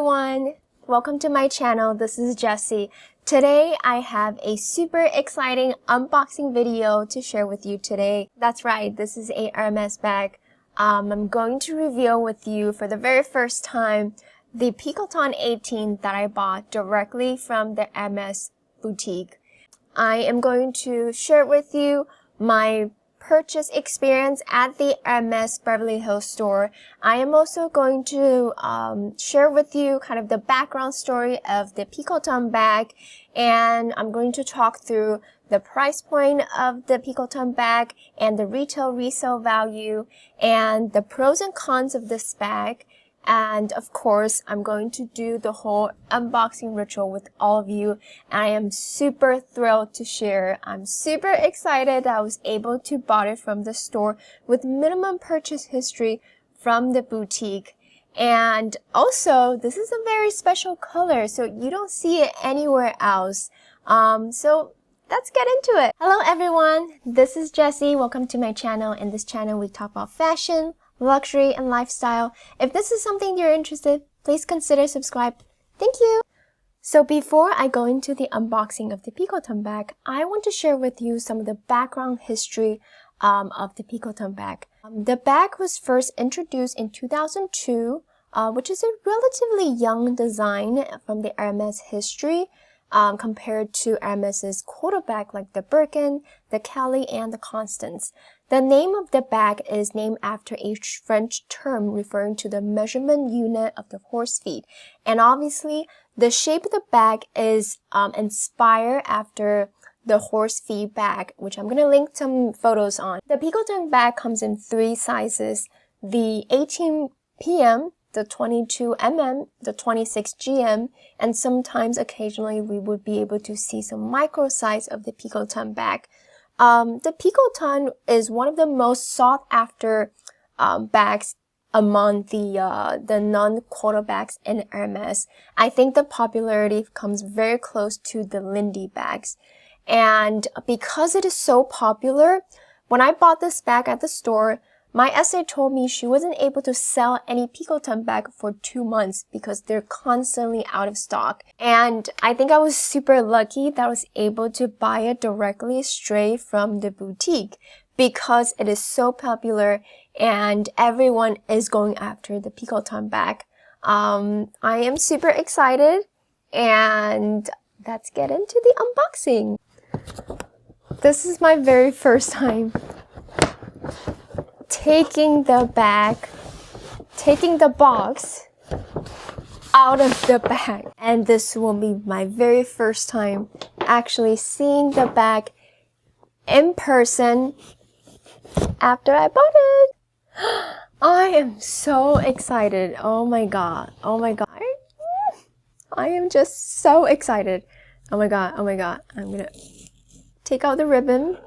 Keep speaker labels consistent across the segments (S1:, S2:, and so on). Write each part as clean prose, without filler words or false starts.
S1: everyone! Welcome to my channel. This is Jessie. Today I have a super exciting unboxing video to share with you today. That's right, this is a Hermès bag. I'm going to reveal with you for the very first time the Picotin 18 that I bought directly from the Hermès boutique. I am going to share with you my purchase experience at the Hermès Beverly Hills store. I am also going to share with you kind of the background story of the Picotin bag, and I'm going to talk through the price point of the Picotin bag and the retail resale value and the pros and cons of this bag. And of course, I'm going to do the whole unboxing ritual with all of you. I am super thrilled to share. I'm super excited that I was able to buy it from the store with minimum purchase history from the boutique. And also, this is a very special color, so you don't see it anywhere else. So let's get into it. Hello everyone, this is Jessie. Welcome to my channel. In this channel, we talk about fashion, luxury, and lifestyle. If this is something you're interested, please consider subscribe. Thank you! So before I go into the unboxing of the Picotin bag, I want to share with you some of the background history of the Picotin bag. The bag was first introduced in 2002, which is a relatively young design from the Hermès history. Compared to Hermès's quarter bag like the Birkin, the Kelly, and the Constance. The name of the bag is named after a French term referring to the measurement unit of the horse feet. And obviously, the shape of the bag is inspired after the horse feet bag, which I'm going to link some photos on. The Picotin bag comes in 3 sizes, the 18 PM, the 22 mm, the 26 gm, and sometimes occasionally we would be able to see some micro size of the Picotin bag. The Picotin is one of the most sought after bags among the non-quarter bags in Hermès. I think the popularity comes very close to the Lindy bags. And because it is so popular, when I bought this bag at the store, my essay told me she wasn't able to sell any Picotin bag for 2 months because they're constantly out of stock. And I think I was super lucky that I was able to buy it directly straight from the boutique because it is so popular and everyone is going after the Picotin bag. I am super excited, and let's get into the unboxing. This is my very first time taking the box out of the bag. And this will be my very first time actually seeing the bag in person after I bought it. I am so excited. Oh my god. Oh my god. I am just so excited. Oh my god. Oh my god. I'm gonna take out the ribbon.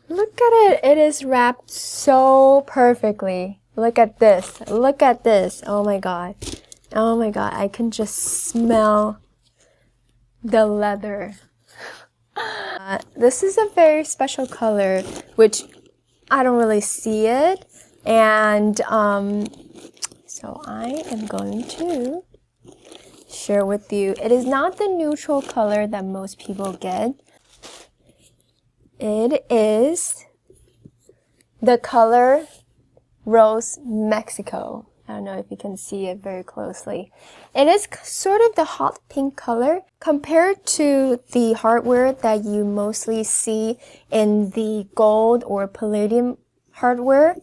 S1: Look at it. It is wrapped so perfectly. Look at this. Look at this. Oh my god. Oh my god. I can just smell the leather. This is a very special color, which I don't really see it. And so I am going to share with you. It is not the neutral color that most people get. It is the color Rose Mexico. I don't know if you can see it very closely. It is sort of the hot pink color compared to the hardware that you mostly see in the gold or palladium hardware.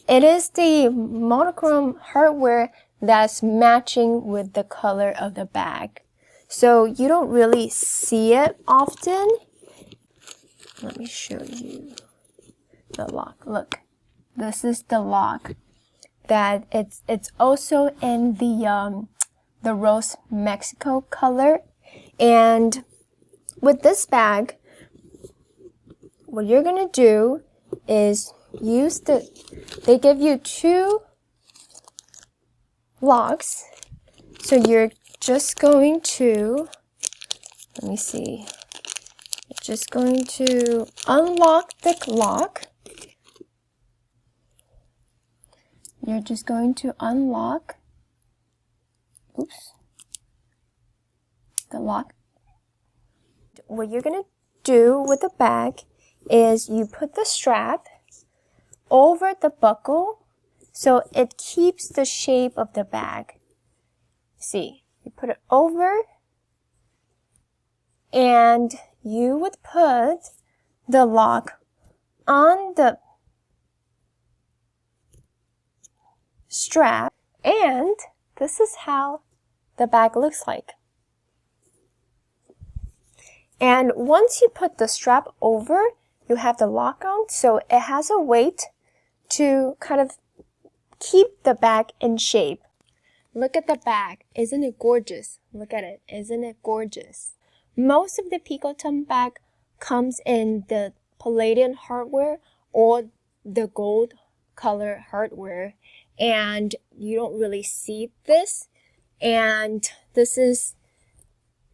S1: It is the monochrome hardware that's matching with the color of the bag. So you don't really see it often. Let me show you the lock. Look, this is the lock. That it's also in the Rose Mexico color. And with this bag, what you're gonna do is use they give you 2 locks. So you're just going to let me see. I'm just going to unlock the lock. You're just going to unlock, oops, the lock. What you're going to do with the bag is you put the strap over the buckle so it keeps the shape of the bag. See, you put it over and you would put the lock on the strap, and this is how the bag looks like. And once you put the strap over, you have the lock on, so it has a weight to kind of keep the bag in shape. Look at the bag. Isn't it gorgeous? Look at it. Isn't it gorgeous? Most of the Picotin bag comes in the palladium hardware or the gold color hardware, and you don't really see this, and this is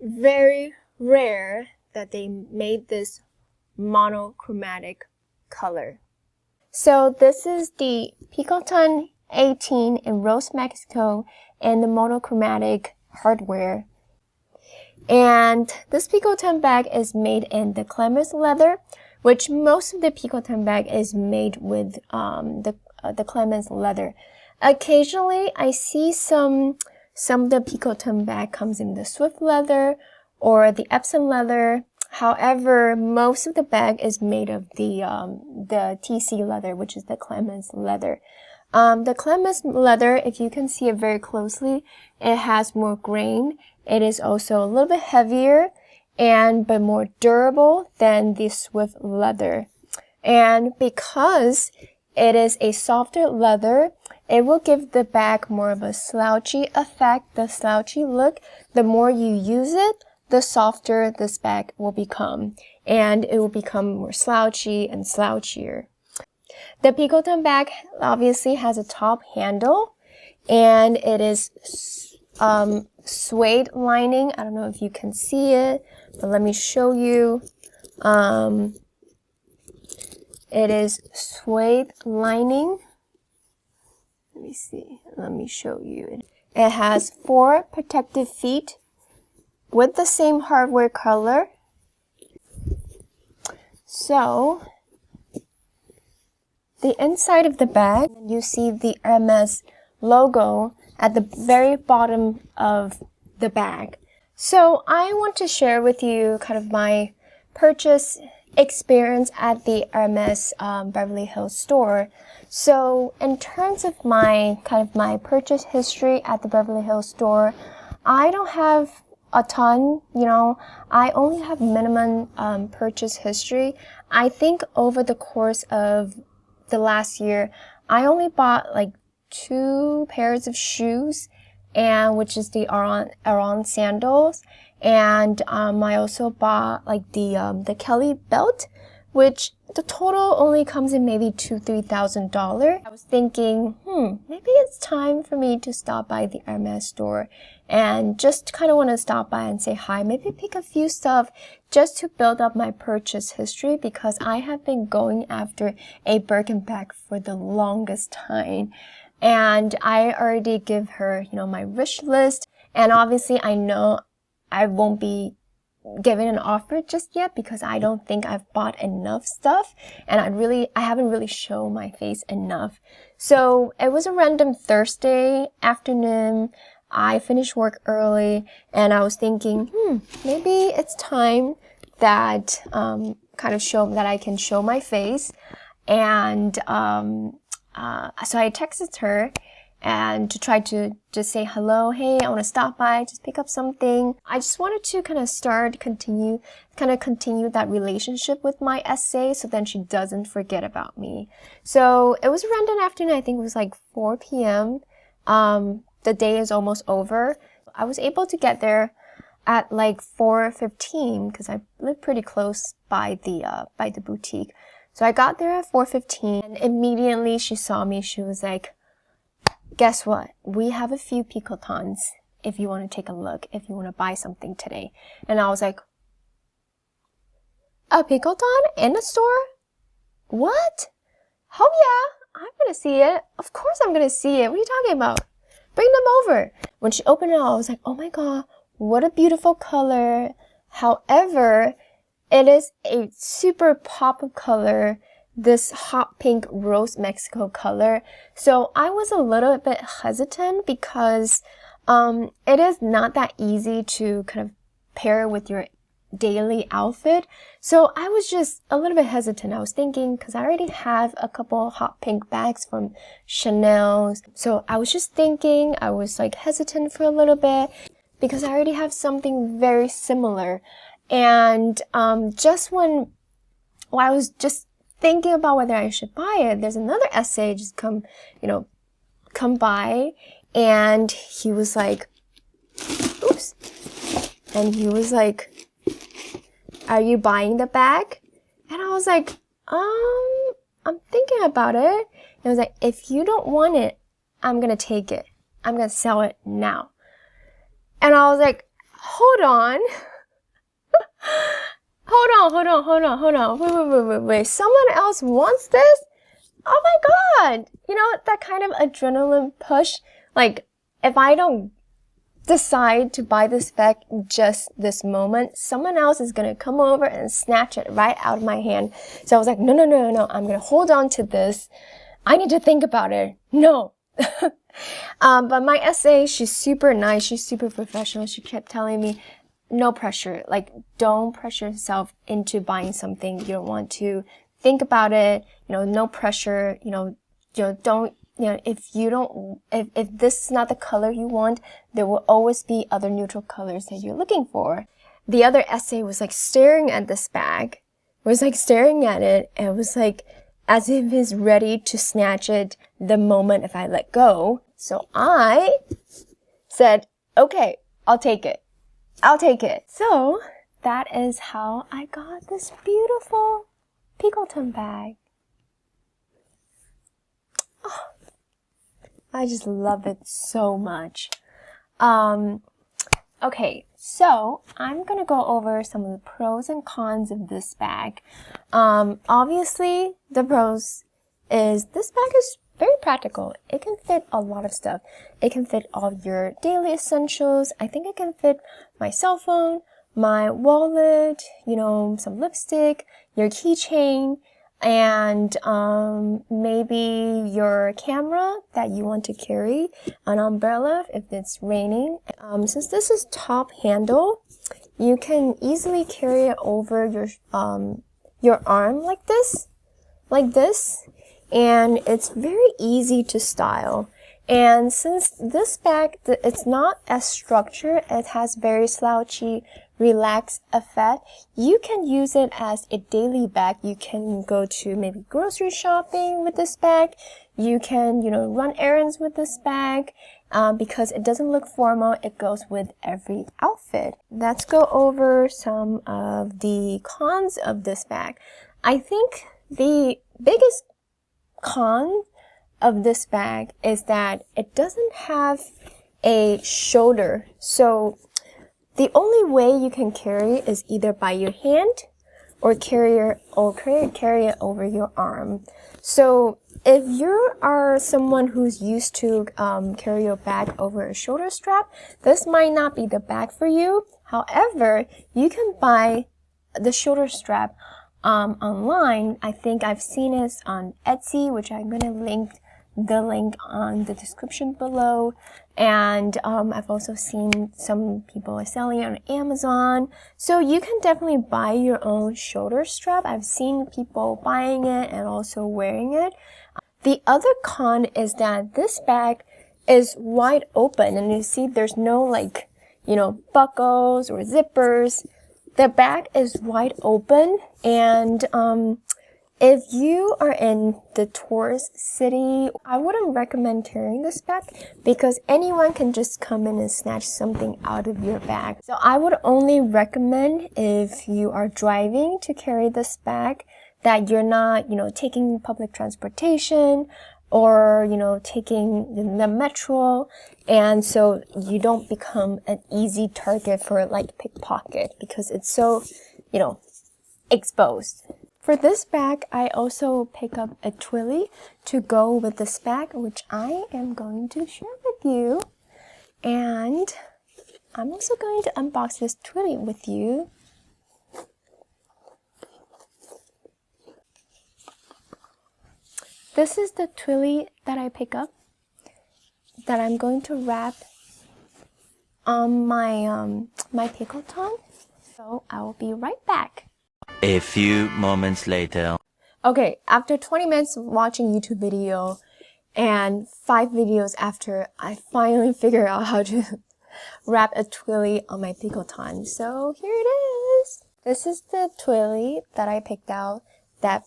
S1: very rare that they made this monochromatic color. So this is the Picotin 18 in Rose, Mexico, and the monochromatic hardware. And this Picotin bag is made in the Hermès leather, which most of the Picotin bag is made with the Hermès leather. Occasionally, I see some of the Picotin bag comes in the Swift leather or the Epsom leather. However, most of the bag is made of the TC leather, which is the Hermès leather. The Hermès leather, if you can see it very closely, it has more grain. It is also a little bit heavier but more durable than the Swift leather. And because it is a softer leather, it will give the bag more of a slouchy effect, the slouchy look. The more you use it, the softer this bag will become, and it will become more slouchy and slouchier. The Picotin bag obviously has a top handle, and it is suede lining. I don't know if you can see it, but let me show you. It is suede lining. Let me see. Let me show you. It has 4 protective feet with the same hardware color. So, the inside of the bag, you see the Hermès logo at the very bottom of the bag. So, I want to share with you kind of my purchase experience at the Hermès Beverly Hills store. So in terms of my purchase history at the Beverly Hills store, I don't have a ton, I only have minimum purchase history. I think over the course of the last year, I only bought like 2 pairs of shoes, and which is the Aran sandals. And I also bought like the Kelly belt, which the total only comes in maybe $2,000-3,000. I was thinking, maybe it's time for me to stop by the Hermès store and just kind of want to stop by and say hi, maybe pick a few stuff just to build up my purchase history, because I have been going after a Birkin bag for the longest time. And I already give her, my wish list, and obviously I know I won't be giving an offer just yet because I don't think I've bought enough stuff, and I haven't really shown my face enough. So it was a random Thursday afternoon. I finished work early, and I was thinking, maybe it's time that that I can show my face. And so I texted her and to try to just say hello, hey, I want to stop by, just pick up something. I just wanted to continue that relationship with my SA, so then she doesn't forget about me. So it was a random afternoon. I think it was like 4 p.m. The day is almost over. I was able to get there at like 4:15 because I live pretty close by the boutique. So I got there at 4:15, and immediately she saw me. She was like, guess what? We have a few Picotins if you want to take a look, if you want to buy something today. And I was like, A Picotin in the store? What? Oh yeah, I'm gonna see it. Of course I'm gonna see it. What are you talking about? Bring them over. When she opened it up, I was like, oh my god, what a beautiful color. However, it is a super pop of color, this hot pink rose Mexico color. So I was a little bit hesitant because it is not that easy to kind of pair with your daily outfit. So I was just a little bit hesitant. I was thinking, because I already have a couple hot pink bags from Chanel. So I was just thinking, I was like hesitant for a little bit because I already have something very similar. And just when I was just thinking about whether I should buy it, there's another essay just come by, and he was like, oops, and he was like, are you buying the bag? And I was like, I'm thinking about it. And I was like, if you don't want it, I'm gonna take it. I'm gonna sell it now. And I was like, hold on. Hold on. Wait. Someone else wants this? Oh my god. You know, that kind of adrenaline push. Like, if I don't decide to buy this bag just this moment, someone else is gonna come over and snatch it right out of my hand. So I was like, no, I'm gonna hold on to this. I need to think about it. No. But my essay, she's super nice, she's super professional. She kept telling me, no pressure. Like, don't pressure yourself into buying something you don't want to. Think about it. You know, no pressure. Don't. If this is not the color you want, there will always be other neutral colors that you're looking for. The other essay was like staring at this bag. Was like staring at it, and it was like as if he's ready to snatch it the moment if I let go. So I said, okay, I'll take it. So that is how I got this beautiful Picotin bag. Oh, I just love it so much. Okay, so I'm gonna go over some of the pros and cons of this bag. Obviously, the pros is this bag is very practical. It can fit a lot of stuff. It can fit all of your daily essentials. I think it can fit my cell phone, my wallet, some lipstick, your keychain, and maybe your camera that you want to carry, an umbrella if it's raining. Since this is top handle, you can easily carry it over your arm like this, and it's very easy to style. And since this bag, it's not as structured, it has very slouchy, relaxed effect, you can use it as a daily bag. You can go to maybe grocery shopping with this bag. You can, run errands with this bag. Because it doesn't look formal, it goes with every outfit. Let's go over some of the cons of this bag. I think the biggest con of this bag is that it doesn't have a shoulder. So the only way you can carry is either by your hand or carry it over your arm. So if you are someone who's used to carry your bag over a shoulder strap, this might not be the bag for you. However, you can buy the shoulder strap online. I think I've seen it on Etsy, which I'm going to link the link on the description below. And I've also seen some people are selling it on Amazon. So you can definitely buy your own shoulder strap. I've seen people buying it and also wearing it. The other con is that this bag is wide open, and you see there's no buckles or zippers. The bag is wide open, and if you are in the tourist city, I wouldn't recommend carrying this bag because anyone can just come in and snatch something out of your bag. So I would only recommend if you are driving to carry this bag, that you're not, taking public transportation or, taking the metro, and so you don't become an easy target for pickpocket because it's so, exposed. For this bag, I also pick up a Twilly to go with this bag, which I am going to share with you. And I'm also going to unbox this Twilly with you. This is the Twilly that I pick up that I'm going to wrap on my Picotin. So I will be right back.
S2: A few moments later.
S1: Okay, after 20 minutes of watching YouTube video and 5 videos after, I finally figured out how to wrap a Twilly on my Picotin. So here it is. This is the Twilly that I picked out that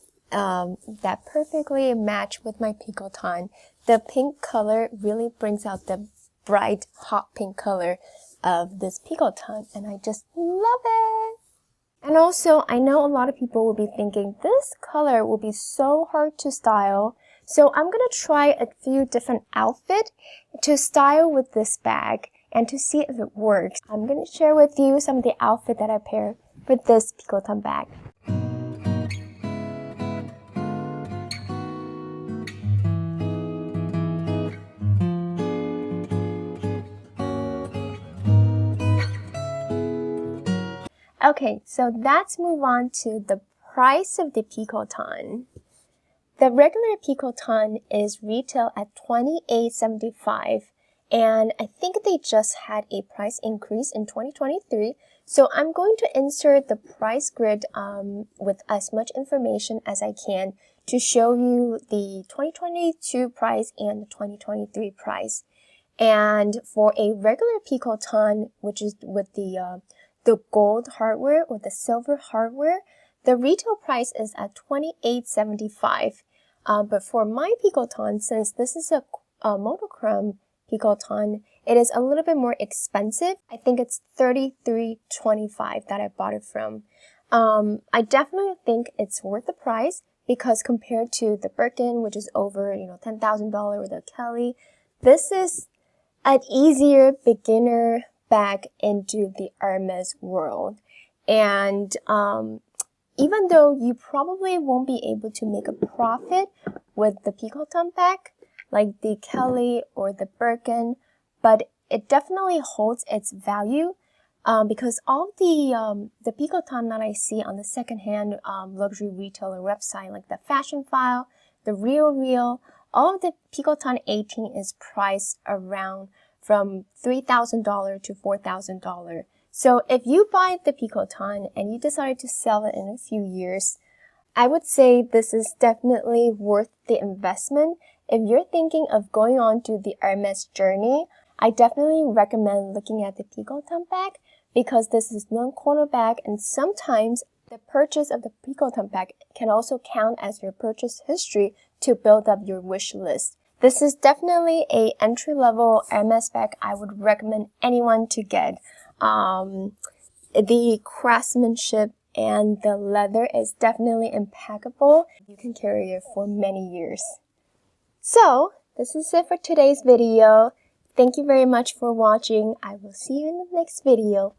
S1: perfectly matched with my Picotin. The pink color really brings out the bright, hot pink color of this Picotin, and I just love it. And also, I know a lot of people will be thinking this color will be so hard to style. So I'm gonna try a few different outfits to style with this bag and to see if it works. I'm gonna share with you some of the outfits that I pair with this Picotin bag. Okay, so let's move on to the price of the Picotin. The regular Picotin is retail at $28.75, and I think they just had a price increase in 2023. So I'm going to insert the price grid with as much information as I can to show you the 2022 price and the 2023 price. And for a regular Picotin, which is with the gold hardware or the silver hardware, the retail price is at $28.75. But for my Picotin, since this is a monochrome Picotin, it is a little bit more expensive. I think it's $33.25 that I bought it from. I definitely think it's worth the price because compared to the Birkin, which is over, $10,000, or the Kelly, this is an easier beginner bag into the Hermes world. And even though you probably won't be able to make a profit with the Picotin bag, like the Kelly or the Birkin, but it definitely holds its value because all the Picotin that I see on the secondhand luxury retailer website, like the Fashion File, the Real, all of the Picotin 18 is priced around from $3,000 to $4,000. So if you buy the Picotin and you decide to sell it in a few years, I would say this is definitely worth the investment. If you're thinking of going on to the Hermes journey, I definitely recommend looking at the Picotin bag because this is non-corner bag, and sometimes the purchase of the Picotin bag can also count as your purchase history to build up your wish list. This is definitely a entry-level Hermes bag I would recommend anyone to get. The craftsmanship and the leather is definitely impeccable. You can carry it for many years. So, this is it for today's video. Thank you very much for watching. I will see you in the next video.